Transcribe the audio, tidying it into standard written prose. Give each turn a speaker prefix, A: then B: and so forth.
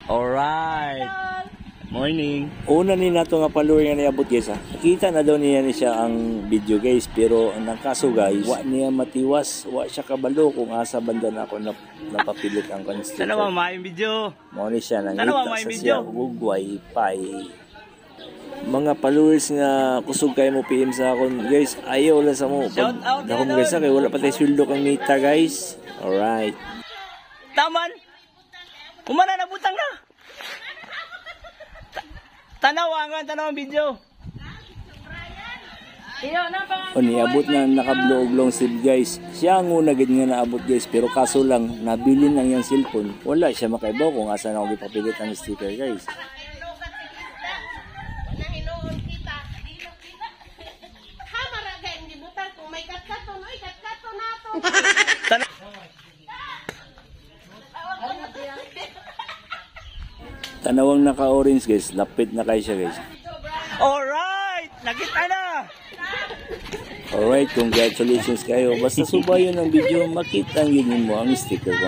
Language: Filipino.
A: Alright. Morning.
B: Una ni nato nga follower nga niabot guys ha. Nakita na daw niya siya ang video guys, pero ang kaso guys, wa niya matiwas, wa siya kabalo kung asa banda na ako napapilit ang sticker.
A: Sana mamayong video.
B: Mo ni siya nangita sa siya ugway pay. Mga followers nga kusog kay mo PM sa akon guys, ayaw lang sa mo.
A: Shout out
B: ako guys kay wala pa tay sweldo kang nita guys. Alright.
A: Taman. Kumana na butang na. Tanaw ang video.
B: O niabot na naka-vlog long sleeve guys. Siya ang una gid nga naabot guys, pero kaso lang nabili lang yung cellphone. Wala siya makaibaw kung asa na ako gipapilit ang sticker guys. Tanawang naka-orange guys, lapit na kayo siya guys.
A: Alright! Nakita na!
B: Alright, congratulations kayo. Basta subayon ang video, makita ang mo ang sticker ko.